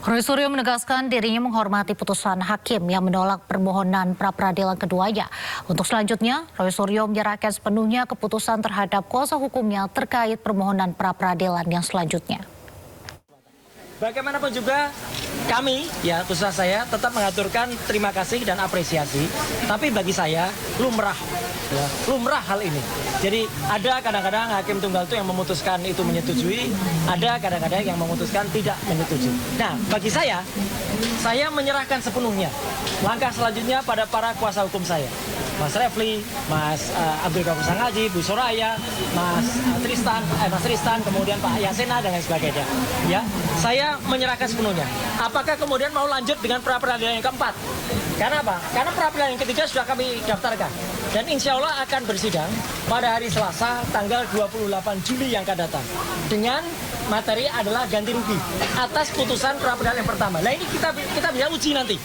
Roy Suryo menegaskan dirinya menghormati putusan hakim yang menolak permohonan pra-peradilan keduanya. Untuk selanjutnya, Roy Suryo menyerahkan sepenuhnya keputusan terhadap kuasa hukumnya terkait permohonan pra-peradilan yang selanjutnya. Bagaimanapun juga kami, ya khususnya saya, tetap mengaturkan terima kasih dan apresiasi. Tapi bagi saya, lumrah hal ini. Jadi ada kadang-kadang hakim tunggal itu yang memutuskan itu menyetujui, ada kadang-kadang yang memutuskan tidak menyetujui. Nah, bagi saya menyerahkan sepenuhnya. Langkah selanjutnya pada para kuasa hukum saya. Mas Refli, Mas Abdul Ghafur Sangaji, Bu Soraya, Mas Tristan, kemudian Pak Yasena dan lain sebagainya. Ya, saya menyerahkan sepenuhnya. Apakah kemudian mau lanjut dengan pra-peradilan yang keempat? Karena apa? Karena pra-peradilan yang ketiga sudah kami daftarkan. Dan insya Allah akan bersidang pada hari Selasa tanggal 28 Juli yang akan datang. Dengan materi adalah ganti rugi atas putusan pra-peradilan yang pertama. Nah ini kita bisa uji nanti.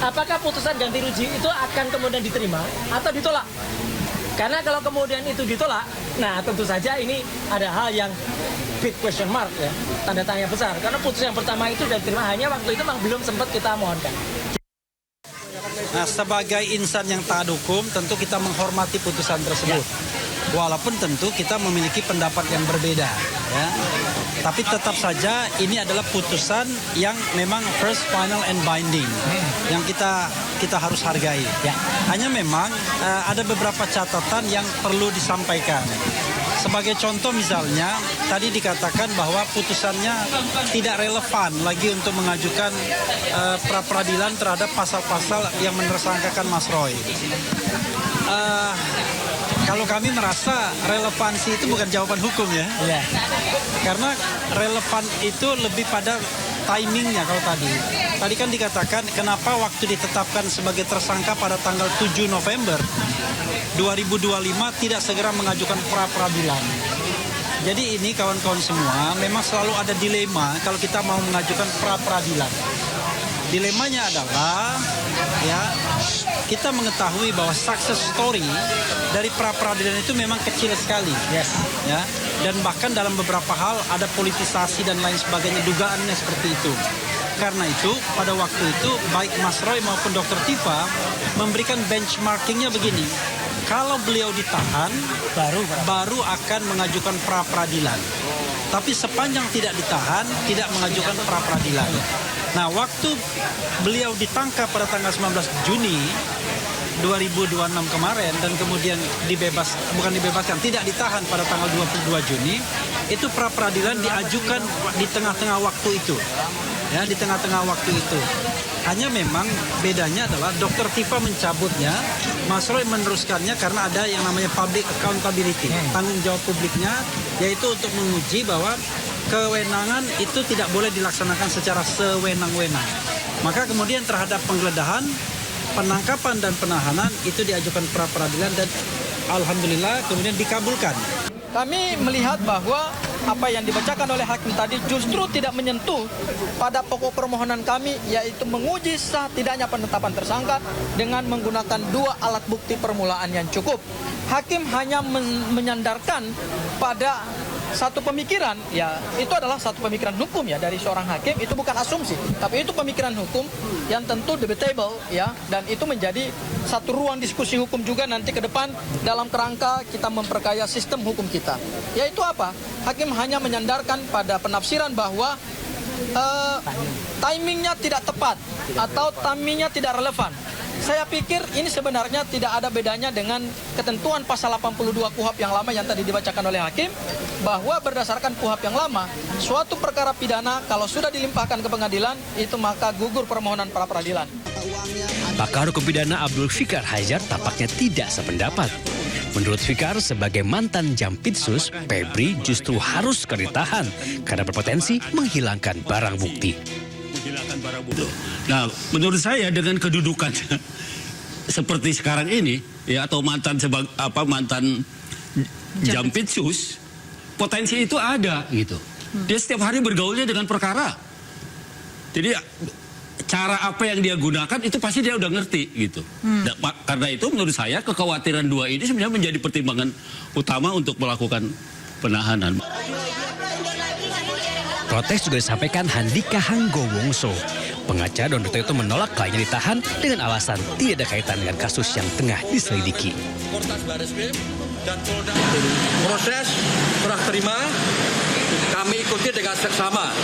Apakah putusan ganti rugi itu akan kemudian diterima atau ditolak? Karena kalau kemudian itu ditolak, nah tentu saja ini ada hal yang big question mark ya, tanda tanya besar. Karena putusan yang pertama itu sudah diterima, hanya waktu itu memang belum sempat kita mohonkan. Nah, sebagai insan yang taat hukum, tentu kita menghormati putusan tersebut. Walaupun tentu kita memiliki pendapat yang berbeda, ya. Tapi tetap saja ini adalah putusan yang memang first, final, and binding, yang kita harus hargai. Ya. Hanya memang ada beberapa catatan yang perlu disampaikan. Sebagai contoh misalnya, tadi dikatakan bahwa putusannya tidak relevan lagi untuk mengajukan pra-peradilan terhadap pasal-pasal yang menersangkakan Mas Roy. Kalau kami merasa relevansi itu bukan jawaban hukum ya. Karena relevan itu lebih pada timingnya kalau tadi. Tadi kan dikatakan kenapa waktu ditetapkan sebagai tersangka pada tanggal 7 November 2025 tidak segera mengajukan pra-peradilan. Jadi ini kawan-kawan semua memang selalu ada dilema kalau kita mau mengajukan pra-peradilan. Dilemanya adalah ya kita mengetahui bahwa success story dari pra-peradilan itu memang kecil sekali. Ya. Dan bahkan dalam beberapa hal ada politisasi dan lain sebagainya, dugaannya seperti itu. Karena itu pada waktu itu baik Mas Roy maupun Dr. Tifa memberikan benchmarkingnya begini. Kalau beliau ditahan baru akan mengajukan pra-peradilan. Tapi sepanjang tidak ditahan tidak mengajukan pra-peradilan. Nah, waktu beliau ditangkap pada tanggal 19 Juni 2026 kemarin dan kemudian tidak ditahan pada tanggal 22 Juni, itu pra-peradilan diajukan di tengah-tengah waktu itu. Ya, di tengah-tengah waktu itu. Hanya memang bedanya adalah Dr. Tifa mencabutnya, Mas Roy meneruskannya karena ada yang namanya public accountability, tanggung jawab publiknya, yaitu untuk menguji bahwa kewenangan itu tidak boleh dilaksanakan secara sewenang-wenang. Maka kemudian terhadap penggeledahan, penangkapan dan penahanan itu diajukan pra-peradilan dan alhamdulillah kemudian dikabulkan. Kami melihat bahwa apa yang dibacakan oleh hakim tadi justru tidak menyentuh pada pokok permohonan kami, yaitu menguji sah tidaknya penetapan tersangka dengan menggunakan dua alat bukti permulaan yang cukup. Hakim hanya menyandarkan pada satu pemikiran, ya itu adalah satu pemikiran hukum ya dari seorang hakim, itu bukan asumsi, tapi itu pemikiran hukum yang tentu debatable ya, dan itu menjadi satu ruang diskusi hukum juga nanti ke depan dalam kerangka kita memperkaya sistem hukum kita. Yaitu apa? Hakim hanya menyandarkan pada penafsiran bahwa timingnya tidak tepat atau timingnya tidak relevan. Saya pikir ini sebenarnya tidak ada bedanya dengan ketentuan pasal 82 KUHP yang lama yang tadi dibacakan oleh hakim, bahwa berdasarkan KUHP yang lama, suatu perkara pidana kalau sudah dilimpahkan ke pengadilan, itu maka gugur permohonan pra-peradilan. Pakar hukum pidana Abdul Fikar Hajar tampaknya tidak sependapat. Menurut Fikar, sebagai mantan Jampitsus, Febri justru harus ditahan karena berpotensi menghilangkan barang bukti. Nah, menurut saya dengan kedudukannya seperti sekarang ini, ya atau mantan Jampitsus, potensi itu ada gitu. Dia setiap hari bergaulnya dengan perkara. Jadi cara apa yang dia gunakan itu pasti dia udah ngerti gitu. Karena itu menurut saya kekhawatiran dua ini sebenarnya menjadi pertimbangan utama untuk melakukan penahanan. Protes juga disampaikan Handika Hanggowongso. Pengacara Don Rito itu menolak kliennya ditahan dengan alasan tidak ada kaitan dengan kasus yang tengah diselidiki. Proses serah terima kami ikuti dengan seksama.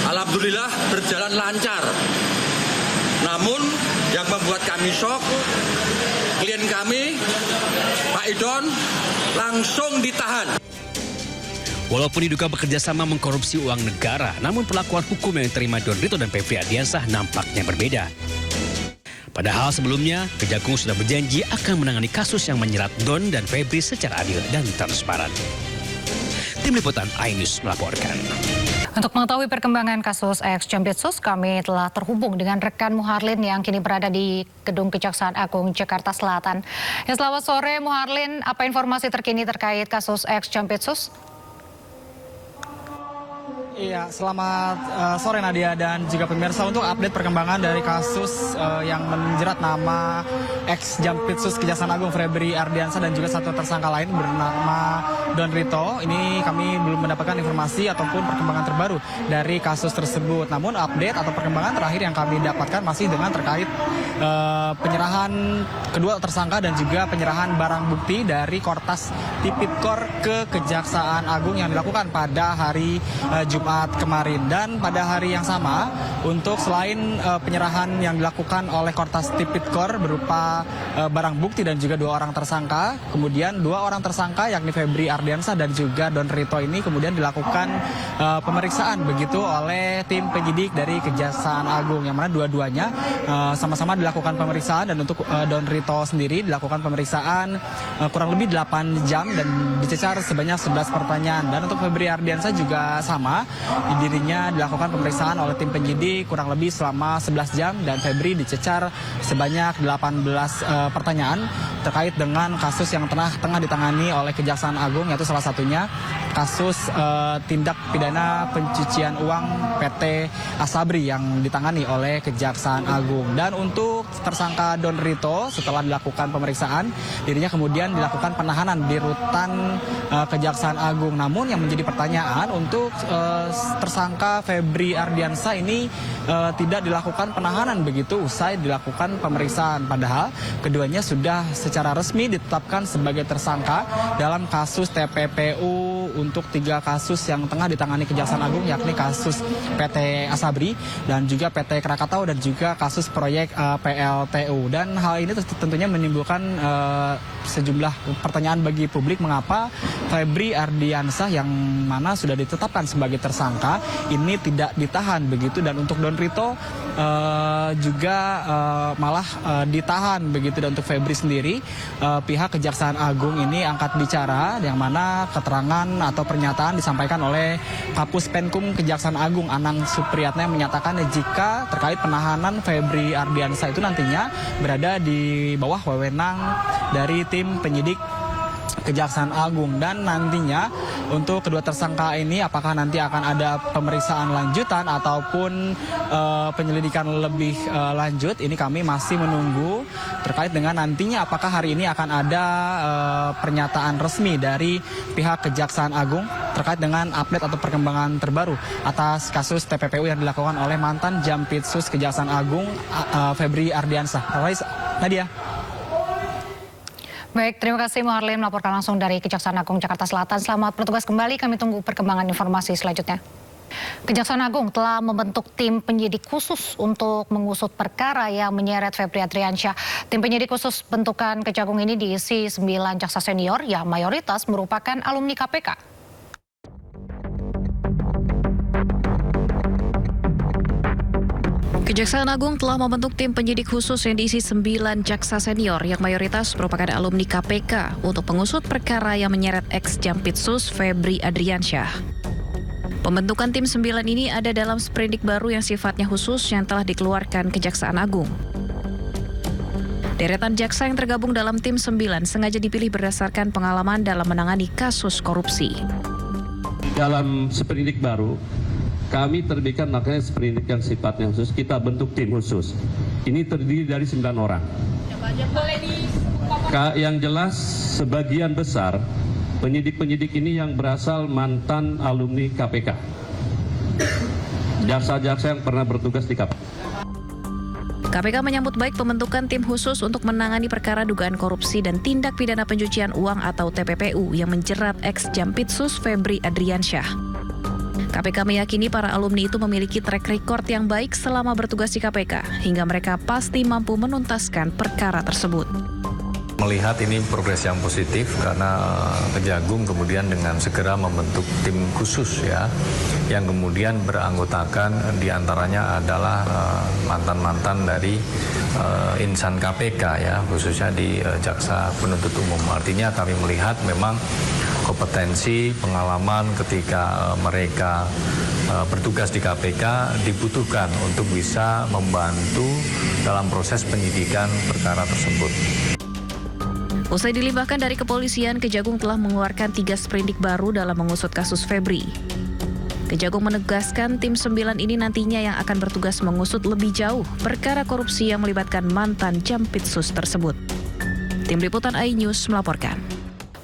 Alhamdulillah berjalan lancar. Namun yang membuat kami shock, klien kami, Pak Idon, langsung ditahan. Walaupun diduga bekerja sama mengkorupsi uang negara, namun perlakuan hukum yang diterima Don Rito dan Febri Ardiansah nampaknya berbeda. Padahal sebelumnya, Kejagung sudah berjanji akan menangani kasus yang menyerat Don dan Febri secara adil dan transparan. Tim Liputan iNews melaporkan. Untuk mengetahui perkembangan kasus ex-Jampitsus, kami telah terhubung dengan rekan Muharlin yang kini berada di Gedung Kejaksaan Agung Jakarta Selatan. Ya, selamat sore Muharlin, apa informasi terkini terkait kasus ex-Jampitsus? Iya, selamat sore Nadia dan juga pemirsa. Untuk update perkembangan dari kasus yang menjerat nama ex-Jampitsus Kejaksaan Agung Febri Ardiansah dan juga satu tersangka lain bernama Don Rito. Ini kami belum mendapatkan informasi ataupun perkembangan terbaru dari kasus tersebut. Namun update atau perkembangan terakhir yang kami dapatkan masih dengan terkait penyerahan kedua tersangka dan juga penyerahan barang bukti dari Kortas Tipikor ke Kejaksaan Agung yang dilakukan pada hari Jumat kemarin. Dan pada hari yang sama, untuk selain penyerahan yang dilakukan oleh Kortas Tipikor berupa barang bukti dan juga 2 orang tersangka, kemudian 2 orang tersangka yakni Febri Ardiansah dan juga Don Rito ini kemudian dilakukan pemeriksaan begitu oleh tim penyidik dari Kejaksaan Agung, yang mana dua-duanya sama-sama dilakukan pemeriksaan. Dan untuk Don Rito sendiri dilakukan pemeriksaan kurang lebih 8 jam dan dicecar sebanyak 11 pertanyaan. Dan untuk Febri Ardiansah juga sama, dirinya dilakukan pemeriksaan oleh tim penyidik kurang lebih selama 11 jam dan Febri dicecar sebanyak 18 pertanyaan terkait dengan kasus yang tengah ditangani oleh Kejaksaan Agung, yaitu salah satunya kasus tindak pidana pencucian uang PT Asabri yang ditangani oleh Kejaksaan Agung. Dan untuk tersangka Don Rito, setelah dilakukan pemeriksaan, dirinya kemudian dilakukan penahanan di rutan Kejaksaan Agung. Namun yang menjadi pertanyaan, untuk tersangka Febri Ardiansah ini tidak dilakukan penahanan begitu usai dilakukan pemeriksaan. Padahal keduanya sudah secara resmi ditetapkan sebagai tersangka dalam kasus TPPU untuk 3 kasus yang tengah ditangani Kejaksaan Agung, yakni kasus PT Asabri dan juga PT Krakatau dan juga kasus proyek PLTU. Dan hal ini tentunya menimbulkan sejumlah pertanyaan bagi publik, mengapa Febri Ardiansah yang mana sudah ditetapkan sebagai tersangka ini tidak ditahan begitu. Dan untuk Don Rito juga malah ditahan begitu. Dan untuk Febri sendiri, pihak Kejaksaan Agung ini angkat bicara, yang mana keterangan atau pernyataan disampaikan oleh Kapus Penkum Kejaksaan Agung Anang Supriyatna yang menyatakan jika terkait penahanan Febri Ardiansah itu nantinya berada di bawah wewenang dari tim penyidik Kejaksaan Agung. Dan nantinya untuk kedua tersangka ini apakah nanti akan ada pemeriksaan lanjutan ataupun penyelidikan lebih lanjut, ini kami masih menunggu terkait dengan nantinya apakah hari ini akan ada pernyataan resmi dari pihak Kejaksaan Agung terkait dengan update atau perkembangan terbaru atas kasus TPPU yang dilakukan oleh mantan Jampitsus Kejaksaan Agung Febri Ardiansah. Nadia. Baik, terima kasih Muharlin melaporkan langsung dari Kejaksaan Agung Jakarta Selatan. Selamat bertugas kembali, kami tunggu perkembangan informasi selanjutnya. Kejaksaan Agung telah membentuk tim penyidik khusus untuk mengusut perkara yang menyeret Febri Ardiansyah. Tim penyidik khusus bentukan Kejagung ini diisi 9 jaksa senior yang mayoritas merupakan alumni KPK. Kejaksaan Agung telah membentuk tim penyidik khusus yang diisi 9 jaksa senior yang mayoritas merupakan alumni KPK untuk mengusut perkara yang menyeret ex-Jampitsus Febri Ardiansyah. Pembentukan tim 9 ini ada dalam sprindik baru yang sifatnya khusus yang telah dikeluarkan Kejaksaan Agung. Deretan jaksa yang tergabung dalam tim 9 sengaja dipilih berdasarkan pengalaman dalam menangani kasus korupsi. Dalam sprindik baru, kami terbitkan makanya sprindik yang sifatnya khusus, kita bentuk tim khusus. Ini terdiri dari 9 orang. Yang jelas sebagian besar penyidik-penyidik ini yang berasal mantan alumni KPK. Jaksa-jaksa yang pernah bertugas di KPK. KPK menyambut baik pembentukan tim khusus untuk menangani perkara dugaan korupsi dan tindak pidana pencucian uang atau TPPU yang menjerat ex-Jampitsus Febri Adriansyah. KPK meyakini para alumni itu memiliki track record yang baik selama bertugas di KPK, hingga mereka pasti mampu menuntaskan perkara tersebut. Melihat ini progres yang positif karena Kejagung kemudian dengan segera membentuk tim khusus ya, yang kemudian beranggotakan diantaranya adalah mantan-mantan dari insan KPK ya, khususnya di Jaksa Penuntut Umum. Artinya kami melihat memang kompetensi, pengalaman ketika mereka bertugas di KPK dibutuhkan untuk bisa membantu dalam proses penyidikan perkara tersebut. Usai dilimpahkan dari kepolisian, Kejagung telah mengeluarkan 3 sprindik baru dalam mengusut kasus Febri. Kejagung menegaskan tim 9 ini nantinya yang akan bertugas mengusut lebih jauh perkara korupsi yang melibatkan mantan Jampitsus tersebut. Tim Liputan iNews melaporkan.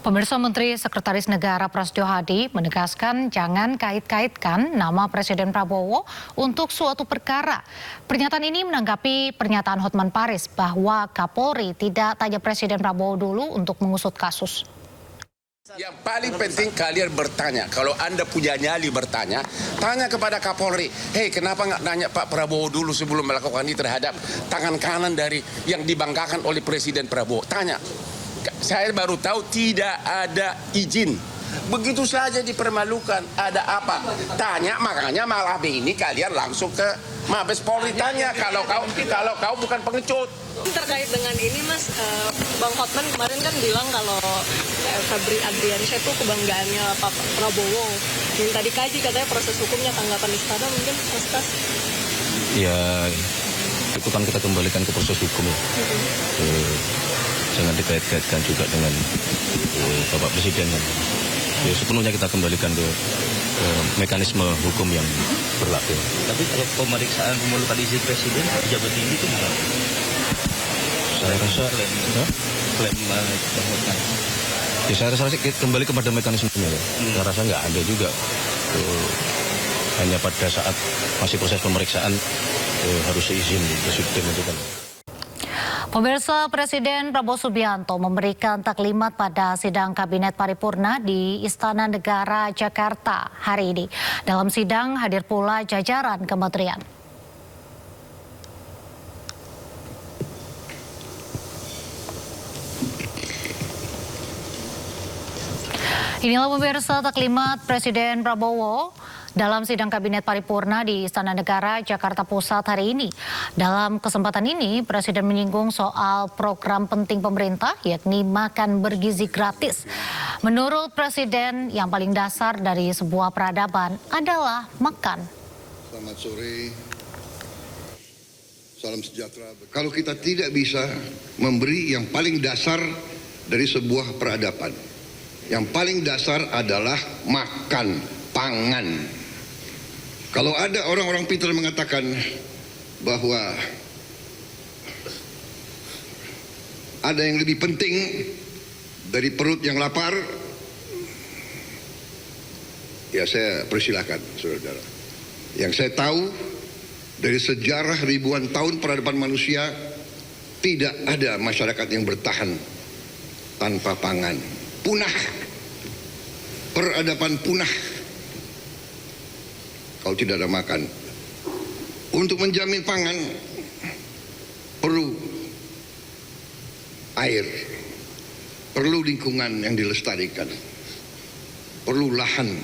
Pemirsa, Menteri Sekretaris Negara Prasetyo Hadi menegaskan jangan kait-kaitkan nama Presiden Prabowo untuk suatu perkara. Pernyataan ini menanggapi pernyataan Hotman Paris bahwa Kapolri tidak tanya Presiden Prabowo dulu untuk mengusut kasus. Yang paling penting kalian bertanya. Kalau Anda punya nyali bertanya, tanya kepada Kapolri. Hei, kenapa nggak nanya Pak Prabowo dulu sebelum melakukan ini terhadap tangan kanan dari yang dibanggakan oleh Presiden Prabowo? Tanya. Saya baru tahu tidak ada izin. Begitu saja dipermalukan. Ada apa? Tanya, makanya malah ini kalian langsung ke Mabes Polri tanya kalau kau bukan pengecut. Terkait dengan ini Mas, Bang Hotman kemarin kan bilang kalau Febri Adriansyah itu kebanggaannya Pak Prabowo. Minta dikaji katanya proses hukumnya, tanggapan istana mungkin Mas Tas? Ya, itu kan kita kembalikan ke proses hukum ya. Jangan dikait-kaitkan juga dengan Bapak Presiden. Ya, sepenuhnya kita kembalikan ke mekanisme hukum yang berlaku. Tapi kalau pemeriksaan pemelukan izin Presiden, pejabat tinggi itu bukan? Saya rasa saya rasa kembali kepada mekanismenya ya. Saya rasa nggak ada juga. Hanya pada saat masih proses pemeriksaan harus seizin Presiden itu kan. Pemirsa, Presiden Prabowo Subianto memberikan taklimat pada sidang Kabinet Paripurna di Istana Negara Jakarta hari ini. Dalam sidang hadir pula jajaran kementerian. Inilah pemirsa taklimat Presiden Prabowo dalam sidang Kabinet Paripurna di Istana Negara Jakarta Pusat hari ini. Dalam kesempatan ini, Presiden menyinggung soal program penting pemerintah, yakni makan bergizi gratis. Menurut Presiden, yang paling dasar dari sebuah peradaban adalah makan. Selamat sore, salam sejahtera. Kalau kita tidak bisa memberi yang paling dasar dari sebuah peradaban, yang paling dasar adalah makan, pangan. Kalau ada orang-orang pintar mengatakan bahwa ada yang lebih penting dari perut yang lapar, ya saya persilahkan, saudara-saudara. Yang saya tahu dari sejarah ribuan tahun peradaban manusia, tidak ada masyarakat yang bertahan tanpa pangan. Punah, peradaban punah kalau tidak ada makan. Untuk menjamin pangan perlu air, perlu lingkungan yang dilestarikan, perlu lahan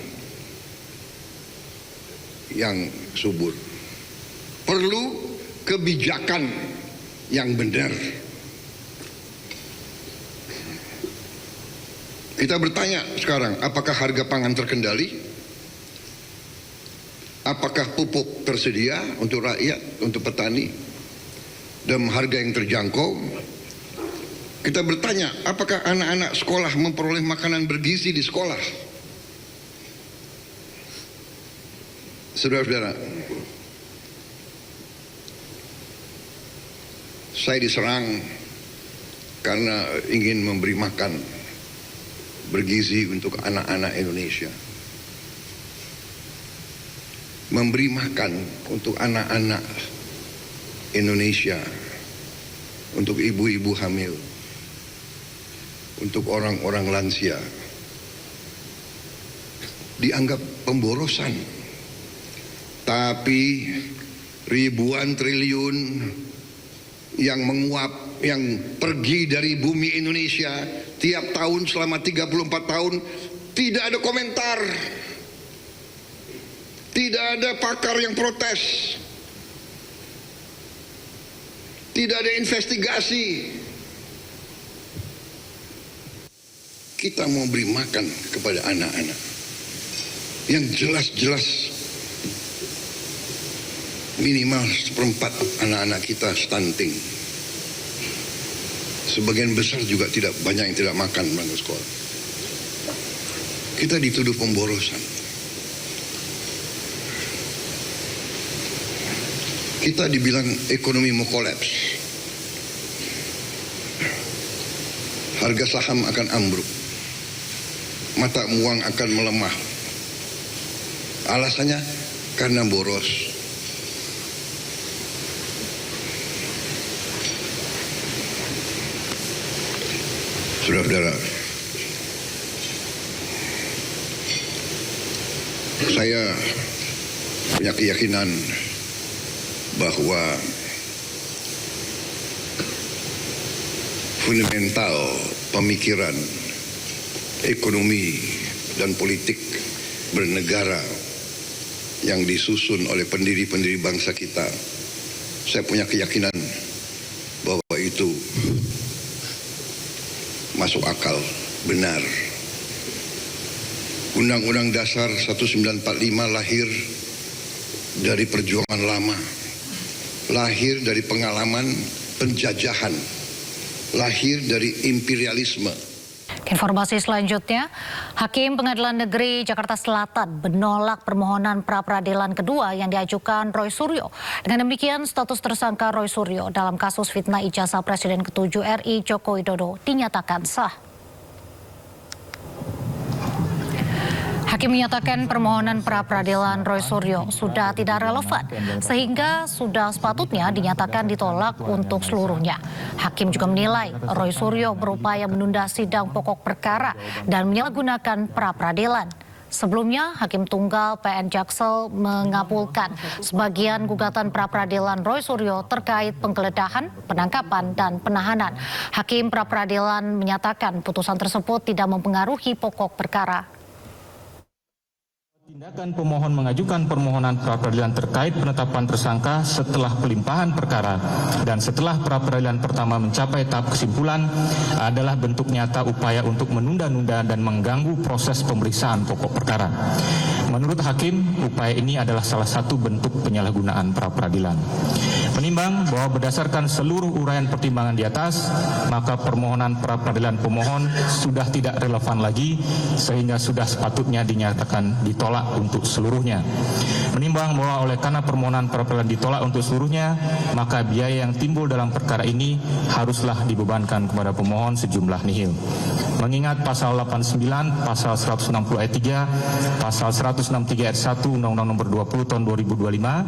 yang subur, perlu kebijakan yang benar. Kita bertanya sekarang, apakah harga pangan terkendali? Apakah pupuk tersedia untuk rakyat, untuk petani, dalam harga yang terjangkau? Kita bertanya, apakah anak-anak sekolah memperoleh makanan bergizi di sekolah? Saudara-saudara, saya diserang karena ingin memberi makan bergizi untuk anak-anak Indonesia. Memberi makan untuk anak-anak Indonesia, untuk ibu-ibu hamil, untuk orang-orang lansia, dianggap pemborosan. Tapi ribuan triliun yang menguap, yang pergi dari bumi Indonesia tiap tahun selama 34 tahun, tidak ada komentar, tidak ada pakar yang protes, tidak ada investigasi. Kita mau beri makan kepada anak-anak yang jelas-jelas minimal 1/4 anak-anak kita stunting. Sebagian besar juga banyak yang tidak makan berangkat sekolah. Kita dituduh pemborosan. Kita dibilang ekonomi mau kolaps. Harga saham akan ambruk. Mata uang akan melemah. Alasannya karena boros. Saudara-saudara, saya punya keyakinan bahwa fundamental pemikiran ekonomi dan politik bernegara yang disusun oleh pendiri-pendiri bangsa kita, saya punya keyakinan bahwa itu masuk akal, benar. Undang-Undang Dasar 1945 lahir dari perjuangan lama, lahir dari pengalaman penjajahan, lahir dari imperialisme. Informasi selanjutnya, Hakim Pengadilan Negeri Jakarta Selatan menolak permohonan pra-peradilan kedua yang diajukan Roy Suryo. Dengan demikian, status tersangka Roy Suryo dalam kasus fitnah ijazah Presiden ke-7 RI Joko Widodo dinyatakan sah. Hakim menyatakan permohonan pra-peradilan Roy Suryo sudah tidak relevan, sehingga sudah sepatutnya dinyatakan ditolak untuk seluruhnya. Hakim juga menilai Roy Suryo berupaya menunda sidang pokok perkara dan menyalahgunakan pra-peradilan. Sebelumnya, Hakim Tunggal PN Jaksel mengabulkan sebagian gugatan pra-peradilan Roy Suryo terkait penggeledahan, penangkapan, dan penahanan. Hakim pra-peradilan menyatakan putusan tersebut tidak mempengaruhi pokok perkara. Tindakan pemohon mengajukan permohonan pra-peradilan terkait penetapan tersangka setelah pelimpahan perkara dan setelah pra-peradilan pertama mencapai tahap kesimpulan adalah bentuk nyata upaya untuk menunda-nunda dan mengganggu proses pemeriksaan pokok perkara. Menurut Hakim, upaya ini adalah salah satu bentuk penyalahgunaan pra-peradilan. Menimbang bahwa berdasarkan seluruh uraian pertimbangan di atas, maka permohonan pra-peradilan pemohon sudah tidak relevan lagi sehingga sudah sepatutnya dinyatakan ditolak untuk seluruhnya. Menimbang bahwa oleh karena permohonan pra-peradilan ditolak untuk seluruhnya, maka biaya yang timbul dalam perkara ini haruslah dibebankan kepada pemohon sejumlah nihil. Mengingat pasal 89, pasal 160 ayat 3, pasal 163 ayat 1 Undang-Undang Nomor 20 Tahun 2025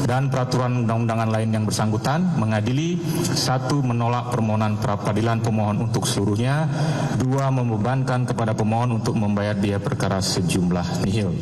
dan peraturan undang-undangan lain yang bersangkutan, mengadili: 1. Menolak permohonan pra-peradilan pemohon untuk seluruhnya. 2. Membebankan kepada pemohon untuk membayar biaya perkara sejumlah nihil.